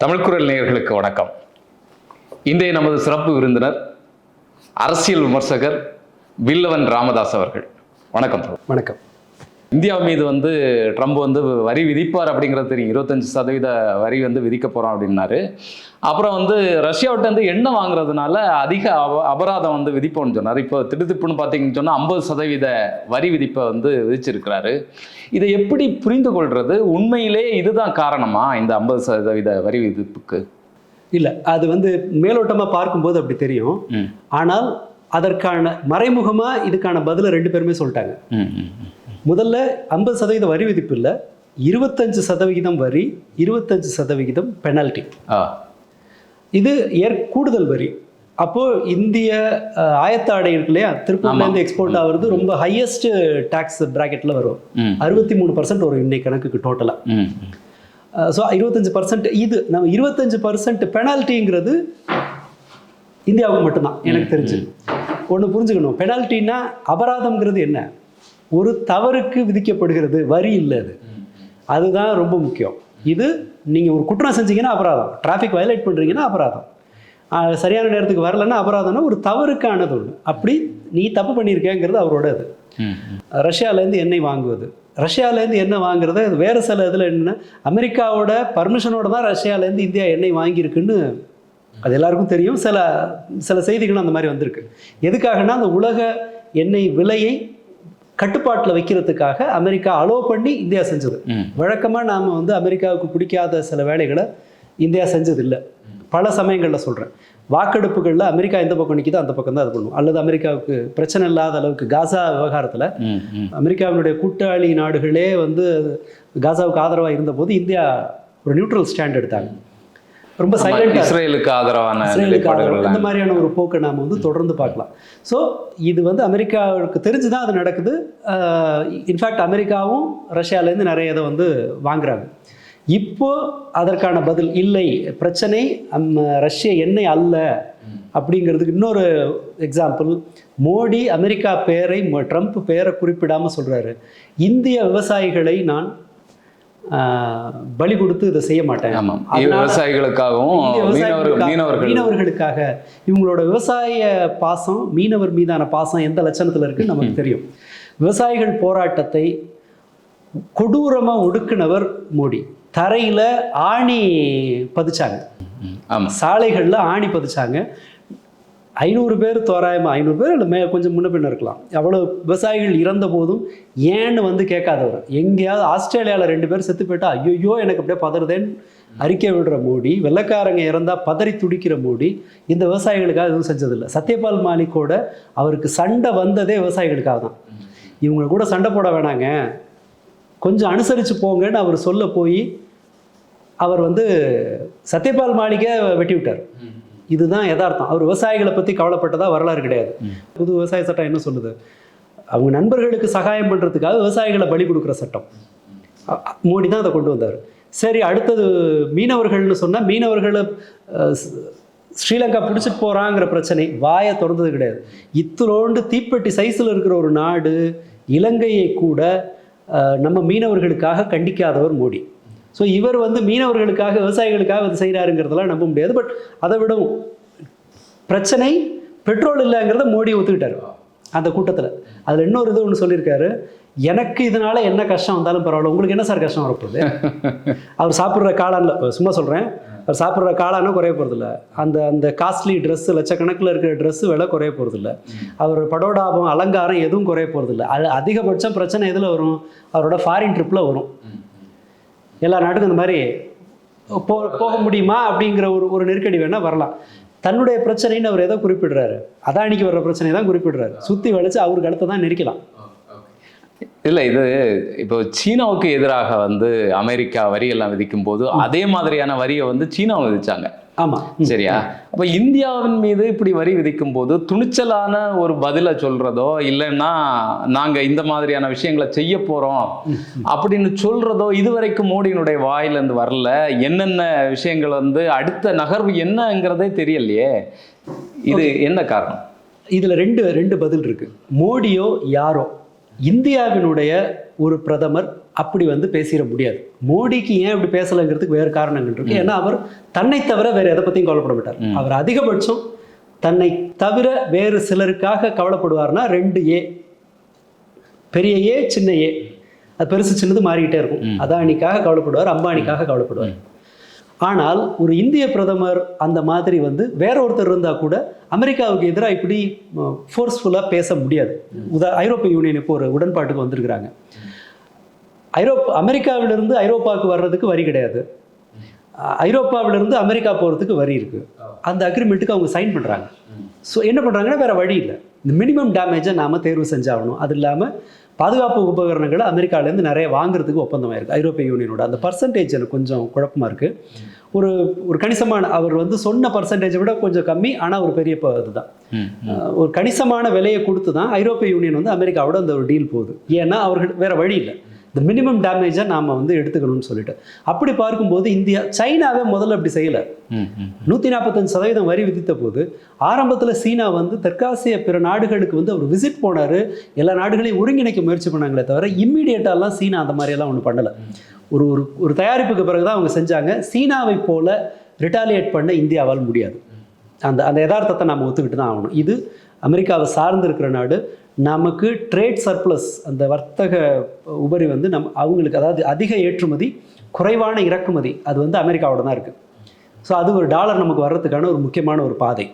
தமிழ்குரல் நேயர்களுக்கு வணக்கம். இன்றைய நமது சிறப்பு விருந்தினர் அரசியல் விமர்சகர் வில்லவன் ராமதாஸ் அவர்கள். வணக்கம். வணக்கம். இந்தியா மீது ட்ரம்ப் வரி விதிப்பார் அப்படிங்கிறது தெரியும். 25% வரி விதிக்க போகிறோம் அப்படின்னாரு. அப்புறம் ரஷ்யாவிட்ட எண்ணெய் வாங்குறதுனால அதிக அபராதம் விதிப்போம்னு சொன்னார். இப்போ திடுதிப்புன்னு பார்த்தீங்கன்னு சொன்னால் 50% வரி விதிப்பை விதிச்சிருக்கிறாரு. இதை எப்படி புரிந்து கொள்வது? உண்மையிலே இதுதான் காரணமா இந்த 50% வரி விதிப்புக்கு? இல்லை, அது மேலோட்டமாக பார்க்கும்போது அப்படி தெரியும். ஆனால் அதற்கான மறைமுகமாக இதுக்கான பதில ரெண்டு பேருமே சொல்லிட்டாங்க. முதல்ல 50% வரி விதிப்பு இல்லை, 25% வரி, 25% பெனால்டி. இது கூடுதல் வரி. அப்போ இந்திய ஆயத்த ஆடை இருக்கு இல்லையா, திருப்பூர்லேருந்து எக்ஸ்போர்ட் ஆகுறது ரொம்ப ஹையஸ்ட் டாக்ஸ் பிராக்கெட்ல வரும். 63% வரும் இன்னைக்கு கணக்குக்கு டோட்டலா. ஸோ 25% இது நம்ம 25% பெனால்ட்டிங்கிறது இந்தியாவுக்கு மட்டும்தான் எனக்கு தெரிஞ்சு. ஒன்று புரிஞ்சுக்கணும், பெனால்ட்டின்னா அபராதம்ங்கிறது என்ன? ஒரு தவறுக்கு விதிக்கப்படுகிறது, வரி இல்லை. அதுதான் ரொம்ப முக்கியம். இது நீங்கள் ஒரு குற்றம் செஞ்சீங்கன்னா அபராதம், டிராஃபிக் வயலேட் பண்ணுறீங்கன்னா அபராதம், சரியான நேரத்துக்கு வரலன்னா அபராதம்னா ஒரு தவறுக்கானது ஒன்று. அப்படி நீ தப்பு பண்ணியிருக்கேங்கிறது அவரோட இது. ரஷ்யாவிலேருந்து எண்ணெய் வாங்குவது, ரஷ்யாவிலேருந்து எண்ணெய் வாங்குறது அது வேறு சில இதில் என்னென்னா அமெரிக்காவோட பர்மிஷனோட தான் ரஷ்யாவிலேருந்து இந்தியா எண்ணெய் வாங்கியிருக்குன்னு அது எல்லாருக்கும் தெரியும். சில செய்திகளும் அந்த மாதிரி வந்திருக்கு. எதுக்காகனா அந்த உலக எண்ணெய் விலையை கட்டுப்பாட்டில் வைக்கிறதுக்காக அமெரிக்கா அலோவ் பண்ணி இந்தியா செஞ்சது. வழக்கமாக நாம் அமெரிக்காவுக்கு பிடிக்காத சில வேலைகளை இந்தியா செஞ்சதில்லை. பல சமயங்களில் சொல்கிறேன், வாக்கெடுப்புகளில் அமெரிக்கா எந்த பக்கம் நிற்கிதோ அந்த பக்கம் தான் அது பண்ணுவோம். அல்லது அமெரிக்காவுக்கு பிரச்சனை இல்லாத அளவுக்கு காசா விவகாரத்தில் அமெரிக்காவினுடைய கூட்டாளி நாடுகளே காசாவுக்கு ஆதரவாக இருந்தபோது இந்தியா ஒரு நியூட்ரல் ஸ்டாண்ட் எடுத்தாங்க. ரொம்ப சைலண்டாக இஸ்ரேலுக்கு ஆதரவான இந்த மாதிரியான ஒரு போக்கை நாம் தொடர்ந்து பார்க்கலாம். ஸோ இது அமெரிக்காவுக்கு தெரிஞ்சு தான் அது நடக்குது. இன்ஃபேக்ட் அமெரிக்காவும் ரஷ்யாவிலேருந்து நிறைய இதை வாங்குறாங்க. இப்போ அதற்கான பதில் இல்லை, பிரச்சனை ரஷ்ய எண்ணெய் அல்ல அப்படிங்கிறதுக்கு இன்னொரு எக்ஸாம்பிள். மோடி அமெரிக்கா பேரை, ட்ரம்ப் பேரை குறிப்பிடாமல் சொல்கிறாரு, இந்திய விவசாயிகளை நான் பலி கொடுத்து இதை செய்ய மாட்டேன். விவசாயிகளுக்காகவும் மீனவர்களுக்காக. இவங்களோட விவசாய பாசம், மீனவர் மீதான பாசம் எந்த லட்சணத்தில் இருக்குன்னு நமக்கு தெரியும். விவசாயிகள் போராட்டத்தை கொடூரமாக ஒடுக்குனவர் மோடி. தரையில் ஆணி பதிச்சாங்க, சாலைகளில் ஆணி பதிச்சாங்க. 500 பேர், தோராயமாக 500 பேர் இல்லை கொஞ்சம் முன்ன பின்ன இருக்கலாம், அவ்வளோ விவசாயிகள் இறந்த போதும் ஏன்னு கேட்காதவர். எங்கேயாவது ஆஸ்திரேலியாவில் 2 பேர் செத்து போயிட்டா ஐயோ எனக்கு அப்படியே பதறுதேன்னு அறிக்கை விடுற மோடி, வெள்ளைக்காரங்க இறந்தால் பதறி துடிக்கிற மோடி இந்த விவசாயிகளுக்காக எதுவும் செஞ்சதில்லை. சத்யபால் மாலிக்கோட அவருக்கு சண்டை வந்ததே விவசாயிகளுக்காக தான். இவங்க கூட சண்டை போட வேணாங்க, கொஞ்சம் அனுசரித்து போங்கன்னு அவர் சொல்ல போய் அவர் சத்யபால் மாலிக்கை வெட்டி விட்டார். இதுதான் யதார்த்தம். அவர் விவசாயிகளை பற்றி கவலைப்பட்டதா வரலாறு கிடையாது. புது விவசாய சட்டம் என்ன சொல்லுது? அவங்க நண்பர்களுக்கு சகாயம் பண்ணுறதுக்காக விவசாயிகளை பலி கொடுக்குற சட்டம். மோடி தான் அதை கொண்டு வந்தார். சரி, அடுத்தது மீனவர்கள்னு சொன்னால் மீனவர்களை ஸ்ரீலங்கா பிடிச்சிட்டு போகிறாங்கிற பிரச்சனை வாயை திறந்தது கிடையாது. இத்தனோண்டு தீப்பெட்டி சைஸில் இருக்கிற ஒரு நாடு இலங்கையை கூட நம்ம மீனவர்களுக்காக கண்டிக்காதவர் மோடி. ஸோ இவர் மீனவர்களுக்காக, விவசாயிகளுக்காக அது செய்கிறாருங்கிறதெல்லாம் நம்ப முடியாது. பட் அதை விடவும் பிரச்சனை பெட்ரோல் இல்லைங்கிறத மோடி ஒத்துக்கிட்டார் அந்த கூட்டத்தில். அதில் இன்னொரு இது ஒன்று சொல்லியிருக்காரு, எனக்கு இதனால் என்ன கஷ்டம் வந்தாலும் பரவாயில்ல, உங்களுக்கு என்ன சார் கஷ்டம் வரப்போகுது? அவர் சாப்பிட்ற காளானில், சும்மா சொல்கிறேன், அவர் சாப்பிட்ற காளானும் குறைய போகிறதில்ல, அந்த காஸ்ட்லி ட்ரெஸ்ஸு, லட்சக்கணக்கில் இருக்கிற ட்ரெஸ்ஸு விலை குறைய போகிறதில்ல, அவர் படோடாபம் அலங்காரம் எதுவும் குறைய போகிறதில்ல. அது அதிகபட்சம் பிரச்சனை எதில் வரும்? அவரோட ஃபாரின் ட்ரிப்பில் வரும். எல்லா நாட்டுக்கும் இந்த மாதிரி போக முடியுமா அப்படிங்கிற ஒரு நெருக்கடி வேணால் வரலாம். தன்னுடைய பிரச்சனைன்னு அவர் எதை குறிப்பிடுறாரு? அதானிக்கு வர்ற பிரச்சனை தான் குறிப்பிடுறாரு. சுற்றி வளைச்சு அவருக்கு அடுத்த தான் நெரிக்கலாம். இல்லை, இது இப்போ சீனாவுக்கு எதிராக அமெரிக்கா வரி எல்லாம் விதிக்கும் போது அதே மாதிரியான வரியை சீனாவை விதிச்சாங்க. ஆமாம், சரியா? அப்போ இந்தியாவின் மீது இப்படி வரி விதிக்கும் போது துணிச்சலான ஒரு பதிலை சொல்றதோ, இல்லைன்னா நாங்கள் இந்த மாதிரியான விஷயங்களை செய்ய போறோம் அப்படின்னு சொல்றதோ இதுவரைக்கும் மோடியினுடைய வாயிலிருந்து வரல. என்னென்ன விஷயங்கள் அடுத்த நகர்வு என்னங்கிறதே தெரியலையே. இது என்ன காரணம்? இதில் ரெண்டு பதில் இருக்கு. மோடியோ யாரோ இந்தியாவினுடைய ஒரு பிரதமர் அப்படி வந்து பேசிட முடியாது. மோடிக்கு ஏன் இப்படி பேசலைங்கிறதுக்கு வேறு காரணங்கள் இருக்கு. ஏன்னா அவர் தன்னை தவிர வேறு எதை பற்றியும் கவலைப்பட மாட்டார். அவர் அதிகபட்சம் தன்னை தவிர வேறு சிலருக்காக கவலைப்படுவார்னா 2A, பெரிய ஏ சின்ன ஏ, அது பெருசு சின்னது மாறிக்கிட்டே இருக்கும். அதானிக்காக கவலைப்படுவார், அம்பானிக்காக கவலைப்படுவார். ஆனால் ஒரு இந்திய பிரதமர் அந்த மாதிரி வந்து வேற ஒருத்தர் இருந்தால் கூட அமெரிக்காவுக்கு எதிராக இப்படி ஃபோர்ஸ்ஃபுல்லாக பேச முடியாது. ஐரோப்பிய யூனியன் இப்போ ஒரு உடன்பாட்டுக்கு வந்திருக்கிறாங்க. அமெரிக்காவிலிருந்து ஐரோப்பாவுக்கு வர்றதுக்கு வரி கிடையாது, ஐரோப்பாவிலிருந்து அமெரிக்கா போகிறதுக்கு வரி இருக்குது. அந்த அக்ரிமெண்ட்டுக்கு அவங்க சைன் பண்ணுறாங்க. ஸோ என்ன பண்ணுறாங்கன்னா வேறு வழி இல்லை, இந்த மினிமம் டேமேஜை நாம் தேர்வு செஞ்சாகணும். அது இல்லாமல் பாதுகாப்பு உபகரணங்களை அமெரிக்காவிலேருந்து நிறைய வாங்குறதுக்கு ஒப்பந்தமாக இருக்குது ஐரோப்பிய யூனியனோட. அந்த பர்சன்டேஜ் எனக்கு கொஞ்சம் குழப்பமாக இருக்குது. ஒரு கணிசமான, அவர் வந்து சொன்ன பர்சன்டேஜை விட கொஞ்சம் கம்மி, ஆனால் ஒரு பெரிய இதுதான். ஒரு கணிசமான விலையை கொடுத்து தான் ஐரோப்பிய யூனியன் வந்து அமெரிக்காவோட அந்த ஒரு டீல் போகுது. ஏன்னா அவர்கள் வேறு வழி இல்லை, இந்த மினிமம் டேமேஜை நாம் வந்து எடுத்துக்கணும்னு சொல்லிட்டு. அப்படி பார்க்கும்போது இந்தியா, சைனாவே முதல்ல அப்படி செய்யலை. 145% வரி விதித்த போது ஆரம்பத்தில் சீனா வந்து தெற்காசிய பிற நாடுகளுக்கு வந்து அவர் விசிட் போனார், எல்லா நாடுகளையும் ஒருங்கிணைக்க முயற்சி பண்ணாங்களே தவிர இம்மிடியேட்டாலாம் சீனா அந்த மாதிரியெல்லாம் ஒன்றும் பண்ணலை. ஒரு தயாரிப்புக்கு பிறகு தான் அவங்க செஞ்சாங்க. சீனாவை போல ரிட்டாலியேட் பண்ண இந்தியாவால் முடியாது. அந்த யதார்த்தத்தை நம்ம ஒத்துக்கிட்டு தான் ஆகணும். இது அமெரிக்காவை சார்ந்து இருக்கிற நாடு. நமக்கு ட்ரேட் சர்ப்ளஸ், அந்த வர்த்தக உபரி வந்து அவங்களுக்கு, அதாவது அதிக ஏற்றுமதி குறைவான இறக்குமதி, அது வந்து அமெரிக்காவோட தான் இருக்குது. ஸோ அது ஒரு டாலர் நமக்கு வர்றதுக்கான ஒரு முக்கியமான ஒரு பாதை.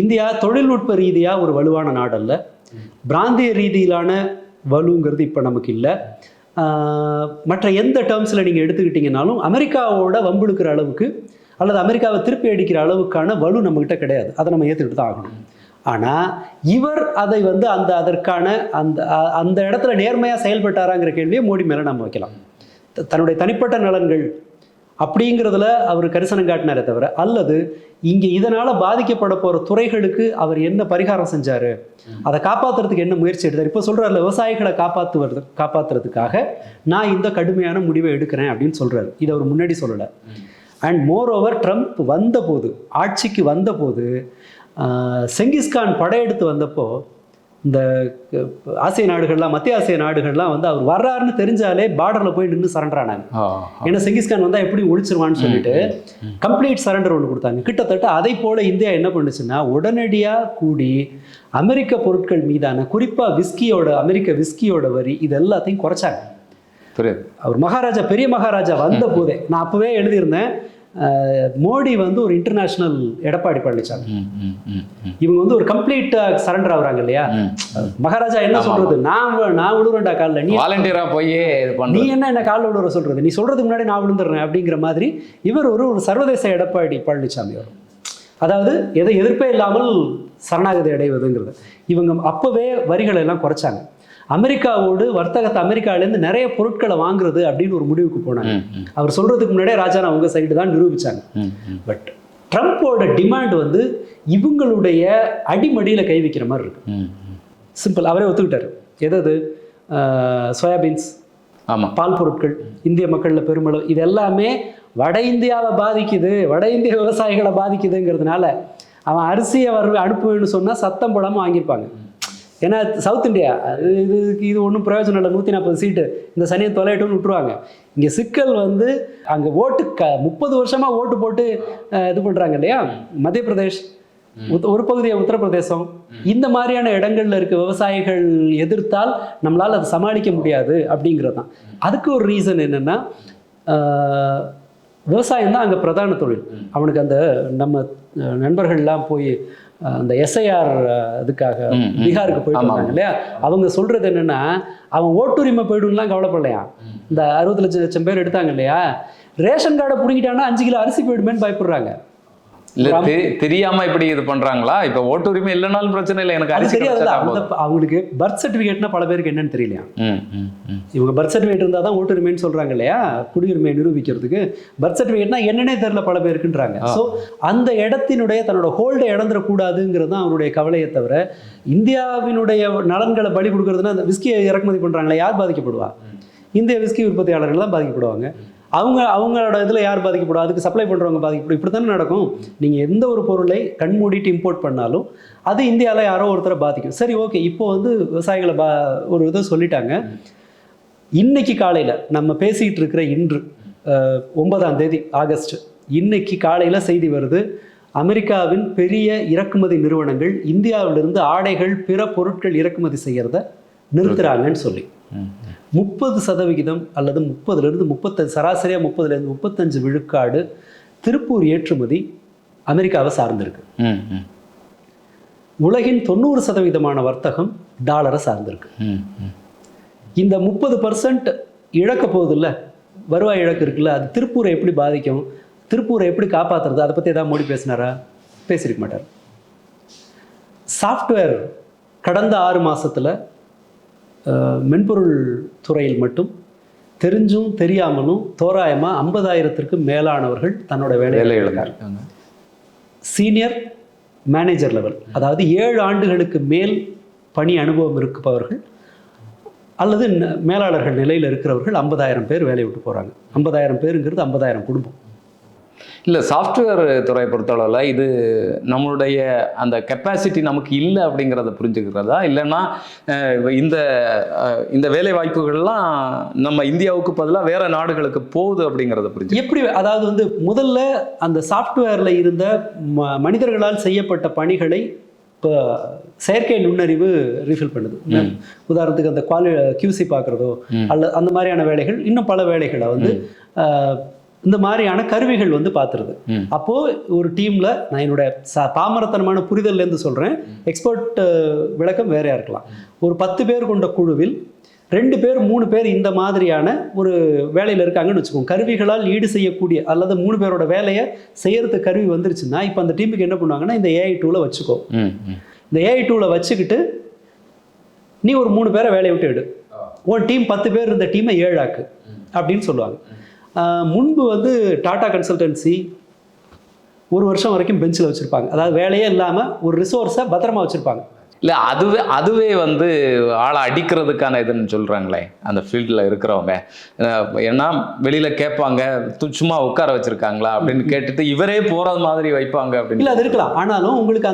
இந்தியா தொழில்நுட்ப ரீதியாக ஒரு வலுவான நாடல்ல, பிராந்திய ரீதியிலான வலுங்கிறது இப்போ நமக்கு இல்லை. மற்ற எந்த டேர்ம்ஸில் நீங்கள் எடுத்துக்கிட்டிங்கனாலும் அமெரிக்காவோட வம்புழுக்கிற அளவுக்கு அல்லது அமெரிக்காவை திருப்பி அடிக்கிற அளவுக்கான வலு நம்மக்கிட்ட கிடையாது. அதை நம்ம ஏற்றுக்கிட்டு தான் ஆகணும். ஆனால் இவர் அதை வந்து அதற்கான அந்த இடத்துல நேர்மையாக செயல்பட்டாராங்கிற கேள்வியை மோடி மேலே நம்ம வைக்கலாம். தன்னுடைய தனிப்பட்ட நலன்கள் அப்படிங்கிறதுல அவர் கரிசனம் காட்டினாரே தவிர, அல்லது இங்கே இதனால் பாதிக்கப்பட போகிற துறைகளுக்கு அவர் என்ன பரிகாரம் செஞ்சார், அதை காப்பாற்றுறதுக்கு என்ன முயற்சி எடுத்தார். இப்போ சொல்கிறார்ல, விவசாயிகளை காப்பாற்றுறதுக்காக நான் இந்த கடுமையான முடிவை எடுக்கிறேன் அப்படின்னு சொல்கிறார். இதை அவர் முன்னாடி சொல்லலை. அண்ட் மோர் ஓவர், ட்ரம்ப் வந்தபோது, ஆட்சிக்கு வந்தபோது, செங்கிஸ்கான் படையெடுத்து வந்தப்போ இந்த ஆசிய நாடுகள்லாம், மத்திய ஆசிய நாடுகள்லாம் வந்து அவர் வர்றாருன்னு தெரிஞ்சாலே பார்டரில் போய் நின்று சரண்டர் ஆனாங்க. ஏன்னா செங்கிஸ்கான் வந்தால் எப்படி ஒழிச்சிருவான்னு சொல்லிட்டு கம்ப்ளீட் சரண்டர் ஒன்று கொடுத்தாங்க. கிட்டத்தட்ட அதை போல் இந்தியா என்ன பண்ணுச்சுன்னா, உடனடியாக கூடி அமெரிக்க பொருட்கள் மீதான, குறிப்பாக அமெரிக்க விஸ்கியோட வரி இது எல்லாத்தையும் குறைச்சாங்க. அவர் மகாராஜா, பெரிய மகாராஜா வந்த போதே நான் அப்போவே எழுதியிருந்தேன், மோடி வந்து ஒரு இன்டர்நேஷனல் எடப்பாடி பழனிசாமி. இவங்க வந்து ஒரு கம்ப்ளீட்டாக சரண்டர் ஆகுறாங்க இல்லையா. மகாராஜா என்ன சொல்றது, நான் விழுறேன்டா காலில், நீ வாலண்டியரா போய் நீ என்ன காலில் விழுற சொல்றது, நீ சொல்றதுக்கு முன்னாடி நான் விழுந்துடுறேன் அப்படிங்கிற மாதிரி இவர் ஒரு சர்வதேச எடப்பாடி பழனிசாமி வரும். அதாவது எதை எதிர்ப்பே இல்லாமல் சரணாகதி அடைவதுங்கிறது. இவங்க அப்போவே வரிகளை எல்லாம் குறைச்சாங்க. அமெரிக்காவோடு வர்த்தகத்தை, அமெரிக்காவிலேருந்து நிறைய பொருட்களை வாங்குறது அப்படின்னு ஒரு முடிவுக்கு போனாங்க. அவர் சொல்றதுக்கு முன்னாடியே ராஜா அவங்க சைடு தான் நிரூபிச்சாங்க. பட் ட்ரம்ப்போட டிமாண்ட் வந்து இவங்களுடைய அடிமடியில் கை வைக்கிற மாதிரி இருக்கு. சிம்பிள், அவரே ஒத்துக்கிட்டாரு. எதாவது சோயாபீன்ஸ், ஆமாம், பால் பொருட்கள், இந்திய மக்களில் பெருமளவு இது எல்லாமே வட இந்தியாவை பாதிக்குது, வட இந்திய விவசாயிகளை பாதிக்குதுங்கிறதுனால அவன் அரிசியை அனுப்புவேன்னு சொன்னால் சத்தம் போடாமல் வாங்கியிருப்பாங்க. ஏன்னா சவுத் இந்தியா இது ஒன்றும் பிரயோஜனம் இல்லை, 140 சீட்டு இந்த சனியை தொலையட்டும்னு விட்டுருவாங்க. இங்கே சிக்கல் வந்து அங்கே 30 வருஷமாக ஓட்டு போட்டு இது பண்ணுறாங்க இல்லையா. மத்திய பிரதேஷ், ஒரு பகுதியை உத்தரப்பிரதேசம், இந்த மாதிரியான இடங்கள்ல இருக்க விவசாயிகள் எதிர்த்தால் நம்மளால் அதை சமாளிக்க முடியாது அப்படிங்கிறது தான். அதுக்கு ஒரு ரீசன் என்னென்னா, விவசாயம் தான் அங்கே பிரதான தொழில். அவனுக்கு அந்த நம்ம நண்பர்கள்லாம் போய் அந்த எஸ்ஐஆர் இதுக்காக பீகாருக்கு போயிட்டு வந்தாங்க இல்லையா, அவங்க சொல்றது என்னன்னா, அவன் ஓட்டுரிமை போயிடும்லாம் கவலைப்படலையா. இந்த 60 லட்சம் பேர் எடுத்தாங்க இல்லையா, ரேஷன் கார்டை பிடிக்கிட்டாங்கன்னா 5 கிலோ அரிசி போயிடுமேன்னு பயப்படுறாங்க. இல்ல தெரியாம இப்படி இது பண்றாங்களா? இப்ப ஓட்டுரிமை இல்லைனாலும் பிரச்சனை இல்லை, எனக்கு அரிசி தெரியாது. அவங்களுக்கு பர்த் சர்டிபிகேட்னா பல பேருக்கு என்னன்னு தெரியலையா. இவங்க பர்த் சர்டிபிகேட் இருந்தால் தான் ஓட்டுரிமைன்னு சொல்றாங்க இல்லையா, குடியுரிமையை நிரூபிக்கிறதுக்கு. பர்த் சர்டிபிகேட்னா என்னன்னே தெரியல பல பேருக்குன்றாங்க. ஸோ அந்த இடத்தினுடைய தன்னோட ஹோல்டை இழந்துடக்கூடாதுங்கிறது தான் அவருடைய கவலையை தவிர, இந்தியாவினுடைய நலன்களை பலி கொடுக்கறதுனா அந்த விஸ்கியை இறக்குமதி பண்றாங்களா, யார் பாதிக்கப்படுவா? இந்திய விஸ்கி உற்பத்தியாளர்கள் தான் பாதிக்கப்படுவாங்க. அவங்களோட இதில் யார் பாதிக்கப்படும், அதுக்கு சப்ளை பண்ணுறவங்க பாதிக்கப்படும். இப்படி தானே நடக்கும். நீங்கள் எந்த ஒரு பொருளை கண்மூடிட்டு இம்போர்ட் பண்ணாலும் அது இந்தியாவில் யாரோ ஒருத்தரை பாதிக்கும். சரி, ஓகே, இப்போ வந்து விவசாயிகளை ஒரு இதை சொல்லிட்டாங்க. இன்னைக்கு காலையில் நம்ம பேசிகிட்டு இருக்கிற இன்று 9ஆம் தேதி ஆகஸ்ட், இன்னைக்கு காலையில் செய்தி வருது, அமெரிக்காவின் பெரிய இறக்குமதி நிறுவனங்கள் இந்தியாவிலிருந்து ஆடைகள் பிற பொருட்கள் இறக்குமதி செய்கிறத நிறுத்துறாங்கன்னு சொல்லி 30% அல்லது 30லிருந்து 35, சராசரியாக 30லேருந்து 35 விழுக்காடு திருப்பூர் ஏற்றுமதி அமெரிக்காவை சார்ந்திருக்கு. உலகின் 90% வர்த்தகம் டாலரை சார்ந்திருக்கு. இந்த 30% இழக்க போகுதுல்ல, வருவாய் இழக்கு இருக்குல்ல, அது திருப்பூரை எப்படி பாதிக்கும், திருப்பூரை எப்படி காப்பாற்றுறது, அதை பற்றி ஏதாவது மோடி பேசினாரா? பேசியிருக்க மாட்டார். சாஃப்ட்வேர் கடந்த 6 மாதத்தில் மென்பொருள் துறையில் மட்டும் தெரிஞ்சும் தெரியாமலும் தோராயமாக 50,000க்கு மேலானவர்கள் தன்னோட வேலையை இழந்தாங்க. சீனியர் மேனேஜர் லெவல், அதாவது 7 ஆண்டுகளுக்கு மேல் பணி அனுபவம் இருப்பவர்கள் அல்லது மேலாளர்கள் நிலையில் இருக்கிறவர்கள் 50,000 பேர் வேலையை விட்டு போகிறாங்க. 50,000 பேருங்கிறது 50,000 குடும்பம். இல்லை, சாஃப்ட்வேர் துறையை பொறுத்தளவில் இது நம்மளுடைய அந்த கெப்பாசிட்டி நமக்கு இல்லை அப்படிங்கிறத புரிஞ்சுக்கிறதா, இல்லைன்னா இந்த வேலை வாய்ப்புகள்லாம் நம்ம இந்தியாவுக்கு பதிலாக வேற நாடுகளுக்கு போகுது அப்படிங்கிறத புரிஞ்சு எப்படி? அதாவது வந்து முதல்ல அந்த சாஃப்ட்வேரில் இருந்த மனிதர்களால் செய்யப்பட்ட பணிகளை இப்போ செயற்கை நுண்ணறிவு ரீஃபில் பண்ணுது. உதாரணத்துக்கு அந்த QC பார்க்குறதோ அல்ல அந்த மாதிரியான வேலைகள், இன்னும் பல வேலைகளை வந்து இந்த மாதிரியான கருவிகள் வந்து பார்த்துருது. அப்போது ஒரு டீமில், நான் என்னோட பாமரத்தனமான புரிதல்லேருந்து சொல்கிறேன், எக்ஸ்பர்ட் விளக்கம் வேறையாக இருக்கலாம், ஒரு 10 பேர் கொண்ட குழுவில் 2 பேர் 3 பேர் இந்த மாதிரியான ஒரு வேலையில் இருக்காங்கன்னு வச்சுக்கோங்க. கருவிகளால் ஈடு செய்யக்கூடிய அல்லது 3 பேரோட வேலையை செய்யறதுக்கு கருவி வந்துருச்சுன்னா, இப்போ அந்த டீமுக்கு என்ன பண்ணுவாங்கன்னா, இந்த AI டூலை வச்சுக்கோ, இந்த AI டூலை வச்சுக்கிட்டு நீ ஒரு 3 பேரை வேலையை விட்டு எடு, உன் டீம் 10 பேர் இருந்த டீமை 7 ஆக்கு அப்படின்னு சொல்லுவாங்க. முன்பு வந்து டாடா கன்சல்டன்சி 1 வருஷம் வரைக்கும் பெஞ்சில் வச்சுருப்பாங்க. அதாவது வேலையே இல்லாமல் ஒரு ரிசோர்ஸை பத்திரமா வச்சுருப்பாங்க. இல்லை, அதுவே வந்து ஆளை அடிக்கிறதுக்கான இதுன்னு சொல்கிறாங்களே அந்த ஃபீல்டில் இருக்கிறவங்க. ஏன்னா வெளியில் கேட்பாங்க, சும்மா உட்கார வச்சுருக்காங்களா அப்படின்னு கேட்டுட்டு இவரே போகிறது மாதிரி வைப்பாங்க அப்படின்னு. இல்லை, அது இருக்கலாம். ஆனாலும் உங்களுக்கு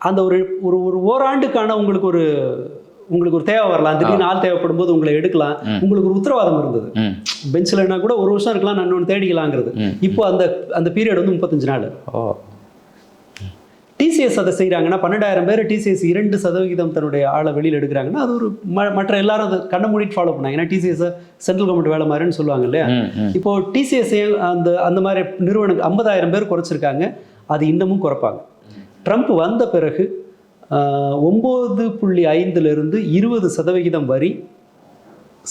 அந்த ஒரு ஓராண்டுக்கான உங்களுக்கு ஒரு தேவை வரலாம், திடீர்னு ஆள் தேவைப்படும் போது உங்களை எடுக்கலாம், உங்களுக்கு ஒரு உத்தரவாதம் இருந்தது. பெஞ்சில்னா கூட 1 வருஷம் இருக்கலாம், நான் இன்னொன்று தேடிக்கலாங்கிறது. இப்போ அந்த பீரியட் வந்து 35 நாள். TCS அதை செய்கிறாங்கன்னா, 12,000 பேர் TCS 2% தன்னுடைய ஆளை வெளியில் எடுக்கிறாங்கன்னா, அது ஒரு மற்ற எல்லாரும் அதை கண்ண மூடிட்டு ஃபாலோ பண்ணாங்க. ஏன்னா TCS சென்ட்ரல் கவர்மெண்ட் வேலை மாதிரின்னு சொல்லுவாங்க இல்லையா. இப்போ TCS அந்த மாதிரி நிறுவனம் 50,000 பேர் குறைச்சிருக்காங்க, அது இன்னமும் குறைப்பாங்க. ட்ரம்ப் வந்த பிறகு 9.5லிருந்து 20% வரி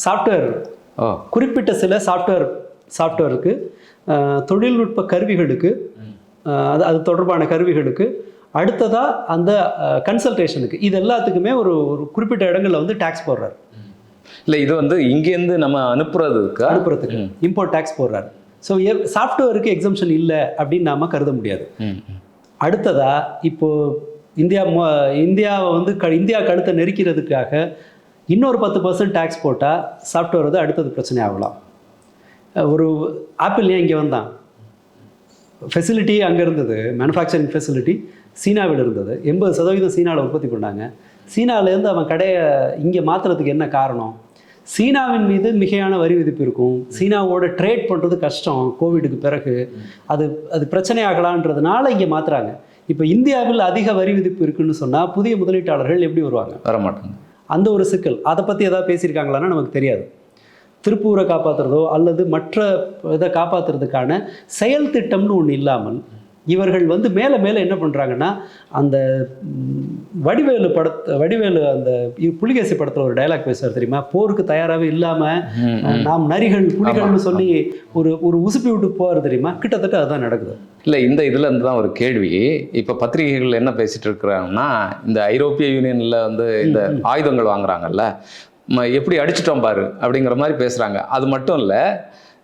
சாஃப்ட்வேர், குறிப்பிட்ட சில சாஃப்ட்வேருக்கு, தொழில்நுட்ப கருவிகளுக்கு, அது தொடர்பான கருவிகளுக்கு, அடுத்ததாக அந்த கன்சல்டேஷனுக்கு, இது எல்லாத்துக்குமே ஒரு குறிப்பிட்ட இடங்களில் வந்து டேக்ஸ் போடுறாரு. இல்லை, இது வந்து இங்கேருந்து நம்ம அனுப்புறதுக்கு இம்போர்ட் டேக்ஸ் போடுறாரு. ஸோ சாஃப்ட்வேருக்கு எக்ஸம்ஷன் இல்லை அப்படின்னு நாம கருத முடியாது. அடுத்ததா இப்போ இந்தியாவை வந்து இந்தியா கழுத்தை நெருக்கிறதுக்காக இன்னொரு 10% டேக்ஸ் போட்டால் சாஃப்ட்வேர் வந்து அடுத்தது பிரச்சனை ஆகலாம். ஒரு ஆப்பிள் ஏன் இங்கே வந்தான்? ஃபெசிலிட்டி அங்கே இருந்தது, மேனுஃபேக்சரிங் ஃபெசிலிட்டி சீனாவில் இருந்தது. 80% சீனாவில் உற்பத்தி பண்ணாங்க. சீனாவிலேருந்து அவன் கடையை இங்கே மாற்றுறதுக்கு என்ன காரணம்? சீனாவின் மீது மிகையான வரி விதிப்பு இருக்கும், சீனாவோட ட்ரேட் பண்ணுறது கஷ்டம், கோவிடுக்கு பிறகு அது பிரச்சனை ஆகலான்றதுனால இங்கே மாற்றுறாங்க. இப்போ இந்தியாவில் அதிக வரி விதிப்பு இருக்குன்னு சொன்னால் புதிய முதலீட்டாளர்கள் எப்படி வருவாங்க? வரமாட்டாங்க. அந்த ஒரு சிக்கல். அதை பற்றி எதாவது பேசியிருக்காங்களான்னா நமக்கு தெரியாது. திருப்பூரை காப்பாற்றுறதோ அல்லது மற்ற இதை காப்பாற்றுறதுக்கான செயல் திட்டம்னு ஒன்று இல்லாமல் இவர்கள் வந்து மேலே மேலே என்ன பண்ணுறாங்கன்னா, அந்த வடிவேலு அந்த புலிகேசி படத்தில் ஒரு டைலாக் பேசுவார் தெரியுமா, போருக்கு தயாராகவே இல்லாமல் நாம் நரிகள் புலிகள்னு சொல்லி ஒரு உசுப்பி விட்டு போவார் தெரியுமா, கிட்டத்தட்ட அதுதான் நடக்குது. இல்லை, இந்த இதில் இருந்து தான் ஒரு கேள்வி. இப்போ பத்திரிகைகள் என்ன பேசிகிட்டு இருக்கிறாங்கன்னா, இந்த ஐரோப்பிய யூனியனில் வந்து இந்த ஆயுதங்கள் வாங்குறாங்கல்ல, எப்படி அடிச்சிட்டோம் பாரு அப்படிங்கிற மாதிரி பேசுகிறாங்க. அது மட்டும் இல்லை,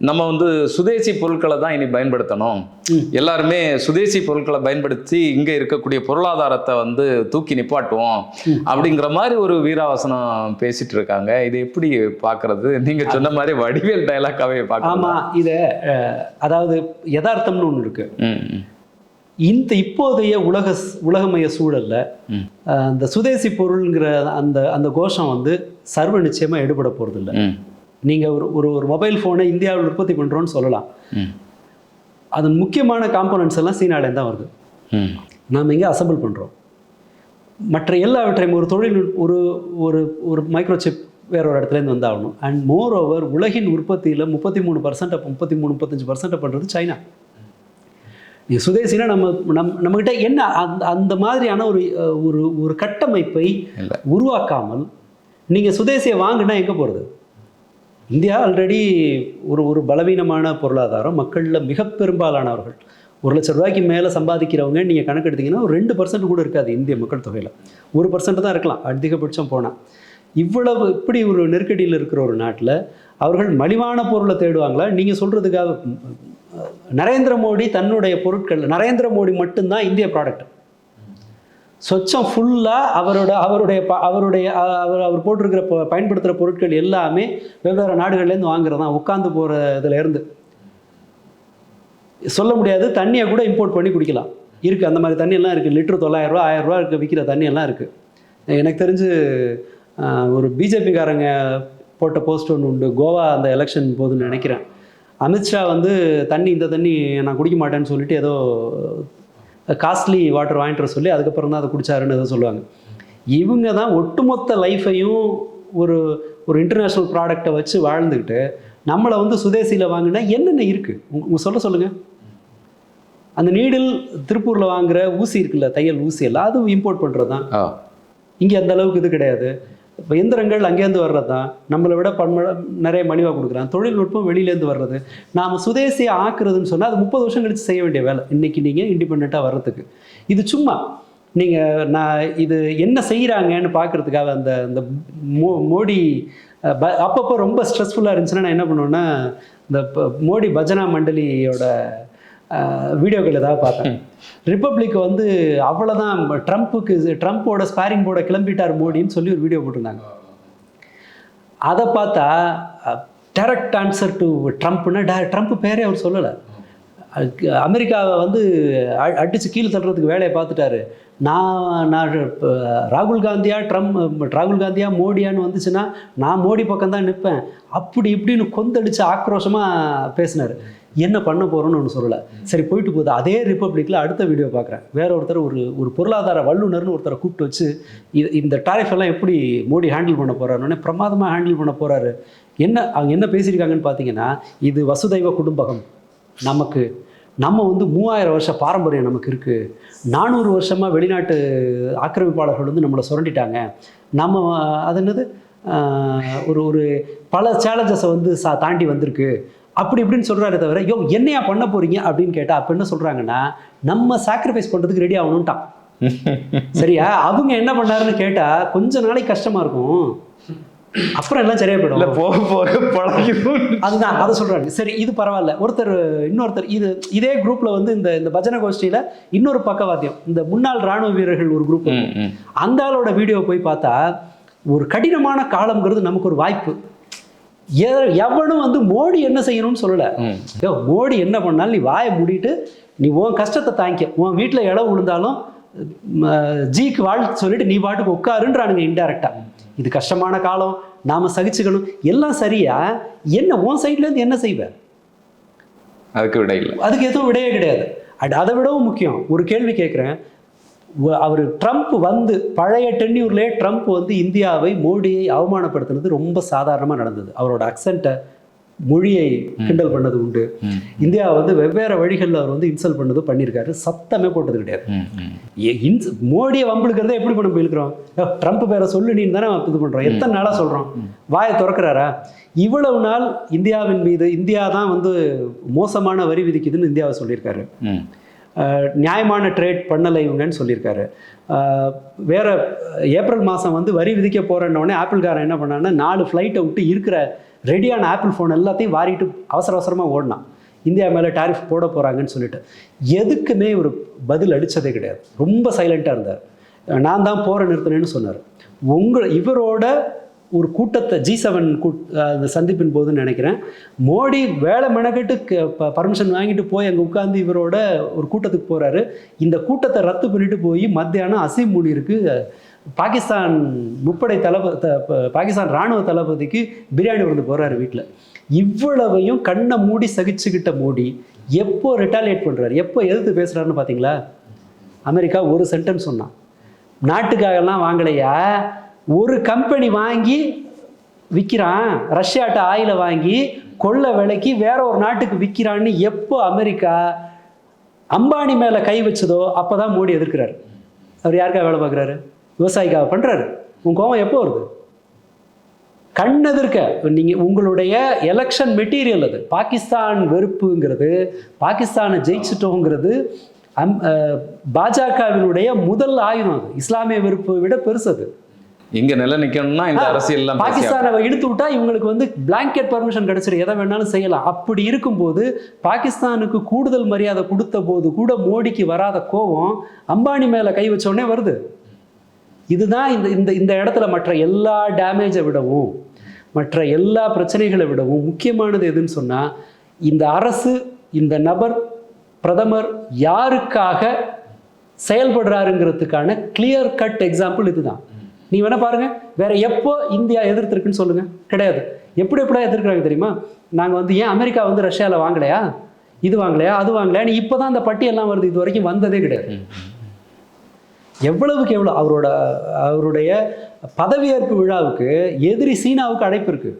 நம்ம வந்து சுதேசி பொருட்களை தான் இனி பயன்படுத்தணும், எல்லாருமே சுதேசி பொருட்களை பயன்படுத்தி இங்கே இருக்கக்கூடிய பொருளாதாரத்தை வந்து தூக்கி நிப்பாட்டுவோம் அப்படிங்கிற மாதிரி ஒரு வீராவசனம் பேசிட்டு இருக்காங்க. இது எப்படி பார்க்கறது? நீங்க சொன்ன மாதிரி வடிவேல் டைலாக்காவே பார்க்கலாம். ஆமாம், இதை அதாவது யதார்த்தம்னு ஒன்று இருக்கு. இந்த இப்போதைய உலகமய சூழல்ல அந்த சுதேசி பொருள்ங்கிற அந்த கோஷம் வந்து சர்வ நிச்சயமா எடுபட போறது இல்லை. நீங்கள் ஒரு மொபைல் ஃபோனை இந்தியாவில் உற்பத்தி பண்ணுறோன்னு சொல்லலாம். அதன் முக்கியமான காம்போனன்ட்ஸ் எல்லாம் சீனாலேருந்து தான் வருது. நாம் இங்கே அசம்பிள் பண்ணுறோம். மற்ற எல்லாவற்றையும் ஒரு ஒரு ஒரு ஒரு மைக்ரோசிப் வேற ஒரு இடத்துலேருந்து வந்தாகணும். அண்ட் மோர் ஓவர் உலகின் உற்பத்தியில் 33% 35% பண்ணுறது சைனா. சுதேசினா நம்மகிட்ட என்ன அந்த மாதிரியான ஒரு கட்டமைப்பை உருவாக்காமல் நீங்கள் சுதேசியை வாங்கினா எங்கே போகிறது? இந்தியா ஆல்ரெடி ஒரு பலவீனமான பொருளாதாரம், மக்களில் மிக பெரும்பாலானவர்கள் 1 லட்ச ரூபாய்க்கு மேலே சம்பாதிக்கிறவங்க நீங்கள் கணக்கு எடுத்திங்கன்னா ஒரு 2% கூட இருக்காது இந்திய மக்கள் தொகையில். 1% தான் இருக்கலாம் அதிகபட்சம் போனால். இப்படி ஒரு நெருக்கடியில் இருக்கிற ஒரு நாட்டில் அவர்கள் மலிவான பொருளை தேடுவாங்களா? நீங்கள் சொல்கிறதுக்காக நரேந்திர மோடி தன்னுடைய பொருட்கள், நரேந்திர மோடி மட்டும்தான் இந்திய ப்ராடக்ட். சொச்சம் ஃபுல்லாக அவர் போட்டிருக்கிற பயன்படுத்துகிற பொருட்கள் எல்லாமே வெவ்வேறு நாடுகள்லேருந்து வாங்குறதான். உட்காந்து போகிற இதுலேருந்து சொல்ல முடியாது. தண்ணியை கூட இம்போர்ட் பண்ணி குடிக்கலாம் இருக்குது. அந்த மாதிரி தண்ணியெல்லாம் இருக்குது. லிட்டரு 900 ரூபா 1000 ரூபா இருக்க விற்கிற தண்ணியெல்லாம் இருக்குது. எனக்கு தெரிஞ்சு ஒரு பிஜேபிக்காரங்க போட்ட போஸ்ட் ஒன்று உண்டு, கோவா அந்த எலெக்ஷன் போதுன்னு நினைக்கிறேன். அமித்ஷா வந்து இந்த தண்ணி நான் குடிக்க மாட்டேன்னு சொல்லிட்டு ஏதோ காஸ்ட்லி வாட்டர் வாங்கிட்டு வர சொல்லி அதுக்கப்புறம் தான் அதை குடிச்சாருன்னு எதோ சொல்லுவாங்க. இவங்க தான் ஒட்டுமொத்த லைஃப்பையும் ஒரு இன்டர்நேஷ்னல் ப்ராடக்டை வச்சு வாழ்ந்துக்கிட்டு நம்மளை வந்து சுதேசியில் வாங்கினா என்னென்ன இருக்குது உங்க சொல்லுங்கள். அந்த நீடில் திருப்பூரில் வாங்குகிற ஊசி இருக்குல்ல, தையல் ஊசி எல்லாம் அது இம்போர்ட் பண்ணுறது தான். இங்கே அந்த அளவுக்கு இது கிடையாது. இப்போ எந்திரங்கள் அங்கேருந்து வர்றது தான். நம்மளை விட நிறைய மலிவாக கொடுக்குறான். தொழில்நுட்பம் வெளியிலேருந்து வர்றது. நாம் சுதேசியை ஆக்குறதுன்னு சொன்னால் அது 30 வருஷம் கழித்து செய்ய வேண்டிய வேலை. இன்றைக்கி நீங்கள் இண்டிபெண்ட்டாக வர்றதுக்கு இது சும்மா நான் இது என்ன செய்கிறாங்கன்னு பார்க்குறதுக்காக அந்த மோடி அப்பப்போ ரொம்ப ஸ்ட்ரெஸ்ஃபுல்லாக இருந்துச்சுன்னா நான் என்ன பண்ணுவேன்னா இந்த மோடி பஜனா மண்டலியோட வீடியோக்கள் ஏதாவது பார்த்தேன். ரிப்பப்ளிக் வந்து அவ்வளோதான், ட்ரம்ப்போட ஸ்பாரிங் போர்டை கிளம்பிட்டார் மோடின்னு சொல்லி ஒரு வீடியோ போட்டிருந்தாங்க. அதை பார்த்தா டைரக்ட் ஆன்சர் டு ட்ரம்ப்னா ட்ரம்ப் பேரே அவர் சொல்லலை. அமெரிக்காவை வந்து அடித்து கீழே தள்ளுறதுக்கு வேலையை பார்த்துட்டாரு. நான் ராகுல் காந்தியா மோடியான்னு வந்துச்சுன்னா நான் மோடி பக்கம் தான் நிற்பேன் அப்படி இப்படின்னு கொந்தளிச்சு ஆக்ரோஷமாக பேசினார். என்ன பண்ண போகிறோன்னு ஒன்று சொல்லலை. சரி போயிட்டு போகுது. அதே ரிப்பப்ளிக்கில் அடுத்த வீடியோ பார்க்குறேன். வேற ஒருத்தர் ஒரு பொருளாதார வல்லுநர்னு ஒருத்தரை கூப்பிட்டு வச்சு இந்த டாரிஃப் எல்லாம் எப்படி மோடி ஹேண்டில் பண்ண போகிறாருன்னு பிரமாதமாக ஹேண்டில் பண்ண போகிறாரு. அவங்க என்ன பேசியிருக்காங்கன்னு பார்த்தீங்கன்னா, இது வசுதைவ குடும்பகம், நம்ம வந்து 3000 வருஷ பாரம்பரியம் நமக்கு இருக்குது. 400 வருஷமாக வெளிநாட்டு ஆக்கிரமிப்பாளர்கள் வந்து நம்மளை சுரண்டிட்டாங்க. நம்ம அது என்னது ஒரு பல சேலஞ்சஸை வந்து தாண்டி வந்திருக்கு அப்படி இப்படின்னு சொல்கிறாரு. தவிர என்னையா பண்ண போகிறீங்க அப்படின்னு கேட்டால் அப்போ என்ன சொல்கிறாங்கன்னா, நம்ம சாக்ரிஃபைஸ் பண்ணுறதுக்கு ரெடி ஆகணும்ட்டான். சரியா? அவங்க என்ன பண்ணாருன்னு கேட்டால் கொஞ்ச நாளைக்கு கஷ்டமாக இருக்கும், அப்புறம் எல்லாம் சரியா போயிடும், போக பழகிடும். அதுதான் அதை சொல்கிறாங்க. சரி இது பரவாயில்ல. இன்னொருத்தர் இதே குரூப்பில் வந்து இந்த பஜனை கோஷ்டியில் இன்னொரு பக்கவாத்தியம், இந்த முன்னாள் இராணுவ வீரர்கள் ஒரு குரூப், அந்த ஆளோட வீடியோ போய் பார்த்தா ஒரு கடினமான காலம்ங்கிறது நமக்கு ஒரு வாய்ப்பு. எவனும் வந்து மோடி என்ன செய்யணும்னு சொல்லலை. மோடி என்ன பண்ணாலும் நீ வாயை மூடிட்டு நீ உன் கஷ்டத்தை தாங்கிக்க, உன் வீட்டில் இடம் விழுந்தாலும் ஜிக்கு வாழ்த்து சொல்லிட்டு நீ பாட்டுக்கு உட்காருன்றானுங்க இன்டைரக்டா. இது கஷ்டமான காலம், நாம சகிச்சுக்கணும், எல்லாம் சரியா? என்ன உன் சைட்லேருந்து என்ன செய்வேன்? அதுக்கு விடை இல்லை, அதுக்கு எதுவும் விடையே கிடையாது. அதை விடவும் முக்கியம் ஒரு கேள்வி கேட்குறேன். ட்ரம்ப் வந்து பழைய டென்யூர்லேயே ட்ரம்ப் வந்து இந்தியாவை மோடியை அவமானப்படுத்துனது ரொம்ப சாதாரணமாக நடந்தது. அவரோட அக்சென்ட்டை மொழியை கிண்டல் பண்ணது உண்டு. இந்தியாவை வந்து வெவ்வேறு வழிகளில் அவர் வந்து இன்சல்ட் பண்ணது பண்ணியிருக்காரு. சத்தமே போட்டது கிடையாது. மோடியை வம்பிழுக்கிறத எப்படி பண்ண போயிருக்கிறோம்? ட்ரம்ப் பேரை சொல்லு நீன்னு தானே இது பண்ணுறோம். எத்தனை நாளாக சொல்கிறோம்? வாயை திறக்கிறாரா? இவ்வளவு நாள் இந்தியாவின் மீது இந்தியா தான் வந்து மோசமான வரி விதிக்குதுன்னு இந்தியாவை சொல்லியிருக்காரு. நியாயமான ட்ரேட் பண்ணலை இவங்கன்னு சொல்லியிருக்காரு. வேற ஏப்ரல் மாதம் வந்து வரி விதிக்க போகிறேன்னொடனே ஆப்பிள்காரன் என்ன பண்ணான்னா 4 ஃப்ளைட்டை விட்டு இருக்கிற ரெடியான ஆப்பிள் ஃபோன் எல்லாத்தையும் வாரிட்டு அவசரமாக ஓடினான். இந்தியா மேலே டாரிஃப் போட போகிறாங்கன்னு சொல்லிட்டு எதுக்குமே ஒரு பதில் அடித்ததே கிடையாது. ரொம்ப சைலண்ட்டாக இருந்தார். நான் தான் போரை நிறுத்தினேன்னு சொன்னார். இவரோட ஒரு கூட்டத்தை G7 அந்த சந்திப்பின் போதுன்னு நினைக்கிறேன், மோடி வேலை மெனக்கெட்டு பர்மிஷன் வாங்கிட்டு போய் அங்கே உட்காந்து இவரோட ஒரு கூட்டத்துக்கு போகிறாரு. இந்த கூட்டத்தை ரத்து பண்ணிட்டு போய் மத்தியானம் அசீம் முனிருக்கு பாகிஸ்தான் முப்படை பாகிஸ்தான் இராணுவ தளபதிக்கு பிரியாணி வந்து போகிறாரு வீட்டில். இவ்வளவையும் கண்ணை மூடி சகிச்சுக்கிட்ட மோடி எப்போ ரிட்டாலியேட் பண்ணுறாரு, எப்போ எதிர்த்து பேசுகிறாருன்னு பார்த்தீங்களா? அமெரிக்கா ஒரு சென்டென்ஸ் சொன்னான், நாட்டுக்காகலாம் வாங்கலையா, ஒரு கம்பெனி வாங்கி விற்கிறான், ரஷ்யாட்ட ஆயிலை வாங்கி கொள்ள விலைக்கு வேற ஒரு நாட்டுக்கு விற்கிறான்னு எப்போ அமெரிக்கா அம்பானி மேலே கை வச்சதோ அப்போ தான் மோடி எதிர்க்கிறாரு. அவர் யாருக்காக வேலை பார்க்குறாரு? விவசாயிக்காக பண்ணுறாரு. உன் கோவம் எப்போ வருது? கண்ணெதிர்க்க நீங்கள் உங்களுடைய எலெக்ஷன் மெட்டீரியல் அது. பாகிஸ்தான் வெறுப்புங்கிறது, பாகிஸ்தானை ஜெயிச்சிட்டோங்கிறது பாஜகவினுடைய முதல் ஆயுதம். அது இஸ்லாமிய வெறுப்பை விட பெருசு. அது இங்க நில நிக்கணும்னா இந்த அரசியல் பாகிஸ்தானை இழுத்து விட்டா இவங்களுக்கு வந்து பிளாங்கெட் பர்மிஷன் கிடைச்சிடும், எதை வேணாலும் செய்யலாம். அப்படி இருக்கும்போது பாகிஸ்தானுக்கு கூடுதல் மரியாதை கொடுத்த போது கூட மோடிக்கு வராத கோபம் அம்பானி மேல கை வச்ச உடனே வருது. இதுதான் இந்த இந்த இந்த இடத்துல மற்ற எல்லா டேமேஜை விடவும், மற்ற எல்லா பிரச்சனைகளை விடவும் முக்கியமானது எதுன்னு சொன்னா, இந்த அரசு, இந்த நபர் பிரதமர் யாருக்காக செயல்படுறாருங்கிறதுக்கான கிளியர் கட் எக்ஸாம்பிள் இதுதான். நீ வேணா பாருங்க, வேற எப்போ இந்தியா எதிர்த்திருக்குன்னு சொல்லுங்க? கிடையாது. எப்படியா எதிர்க்கிறாங்க தெரியுமா? நாங்கள் வந்து ஏன் அமெரிக்கா வந்து ரஷ்யாவில் வாங்கலையா, இது வாங்கலையா, அது வாங்கலையா, நீ இப்போதான் அந்த பட்டியெல்லாம் வருது, இது வரைக்கும் வந்ததே கிடையாது. எவ்வளவுக்கு எவ்வளோ அவருடைய பதவியேற்பு விழாவுக்கு எதிரி சீனாவுக்கு அழைப்பு இருக்கு,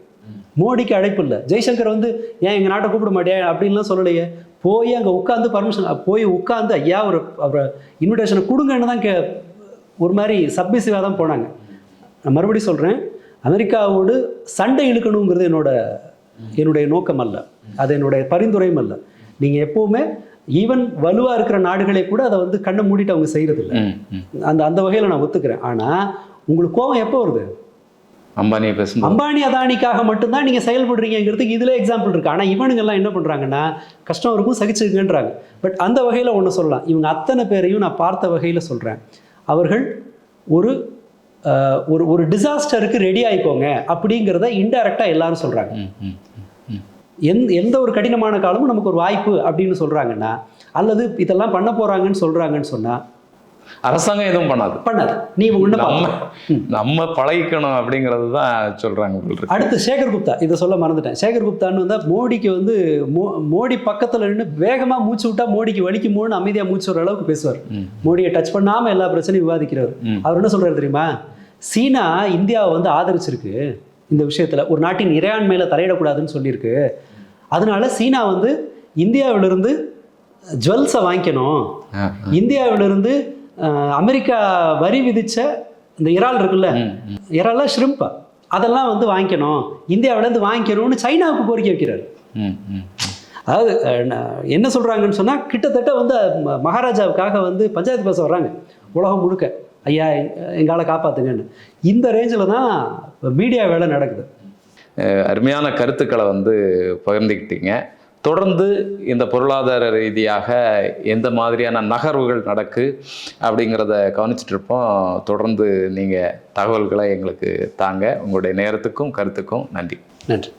மோடிக்கு அழைப்பு இல்லை. ஜெய்சங்கர் வந்து ஏன் எங்கள் நாட்டை கூப்பிட மாட்டியா அப்படின்லாம் சொல்லலையே. போய் அங்கே உட்காந்து பர்மிஷன் போய் உட்காந்து ஐயா அவரை இன்விடேஷனை கொடுங்கன்னு தான் ஒரு மாதிரி சப்மிசிவாக தான் போனாங்க. நான் மறுபடியும் சொல்கிறேன், அமெரிக்காவோடு சண்டை இழுக்கணுங்கிறது என்னுடைய நோக்கம் அல்ல, அது என்னுடைய பரிந்துரையும் அல்ல. நீங்கள் எப்போவுமே ஈவன் வலுவாக இருக்கிற நாடுகளை கூட அதை வந்து கண்ணை மூடிட்டு அவங்க செய்கிறதில்ல. அந்த வகையில் நான் ஒத்துக்கிறேன். ஆனால் உங்களுக்கு கோபம் எப்போ வருது? அம்பானி அதானிக்காக மட்டும்தான் நீங்கள் செயல்படுறீங்கிறதுக்கு இதில் எக்ஸாம்பிள் இருக்குது. ஆனால் இவனுங்கெல்லாம் என்ன பண்ணுறாங்கன்னா, கஷ்டம் இருக்கும் சகிச்சுக்குன்றாங்க. பட் அந்த வகையில் ஒன்று சொல்லலாம், இவங்க அத்தனை பேரையும் நான் பார்த்த வகையில் சொல்கிறேன், அவர்கள் ஒரு ஒரு டிசாஸ்டருக்கு ரெடி ஆகிக்கோங்க அப்படிங்கிறத இன்டைரக்டாக எல்லாரும் சொல்கிறாங்க. எந்த ஒரு கடினமான காலமும் நமக்கு ஒரு வாய்ப்பு அப்படின்னு சொல்கிறாங்கன்னா, அல்லது இதெல்லாம் பண்ண போகிறாங்கன்னு சொல்கிறாங்கன்னு சொன்னால் அரசாங்கம் எதுவும் பண்ணாது. நீ நம்ம பழகிக்கணும் அப்படிங்கிறது தான் சொல்கிறாங்க. அடுத்து சேகர் குப்தா, இதை சொல்ல மறந்துட்டேன். சேகர் குப்தான்னு வந்தால் மோடிக்கு வந்து மோடி பக்கத்தில் நின்று வேகமாக மூச்சு விட்டா மோடிக்கு வலிக்குமோன்னு அமைதியாக மூச்சு வர அளவுக்கு பேசுவார். மோடியை டச் பண்ணாமல் எல்லா பிரச்சனையும் விவாதிக்கிறவர். அவர் என்ன சொல்கிறார் தெரியுமா? சீனா இந்தியாவை வந்து ஆதரிச்சிருக்கு இந்த விஷயத்தில், ஒரு நாட்டின் இறையாண்மையில் தலையிடக்கூடாதுன்னு சொல்லியிருக்கு. அதனால சீனா வந்து இந்தியாவிலிருந்து ஜுவல்ஸை வாங்கிக்கணும், இந்தியாவிலிருந்து அமெரிக்கா வரி விதிச்ச இந்த இறால் இருக்குல்ல, இறால ஷ்ரிம்பா, அதெல்லாம் வந்து வாங்கிக்கணும், இந்தியாவிலேருந்து வாங்கிக்கணும்னு சைனாவுக்கு கோரிக்கை வைக்கிறார். அதாவது என்ன சொல்கிறாங்கன்னு சொன்னால், கிட்டத்தட்ட வந்து மகாராஜாவுக்காக வந்து பஞ்சாயத்து பேச வர்றாங்க உலகம் முழுக்க, ஐயா எங்கால காப்பாற்றுங்கன்னு. இந்த ரேஞ்சில் தான் மீடியா வேலை நடக்குது. அருமையான கருத்துக்களை வந்து பகிர்ந்துக்கிட்டீங்க. தொடர்ந்து இந்த பொருளாதார ரீதியாக எந்த மாதிரியான நகர்வுகள் நடக்கு அப்படிங்கிறத கவனிச்சுட்டு இருப்போம். தொடர்ந்து நீங்கள் தகவல்களை எங்களுக்கு தாங்க. உங்களுடைய நேரத்துக்கும் கருத்துக்கும் நன்றி. நன்றி.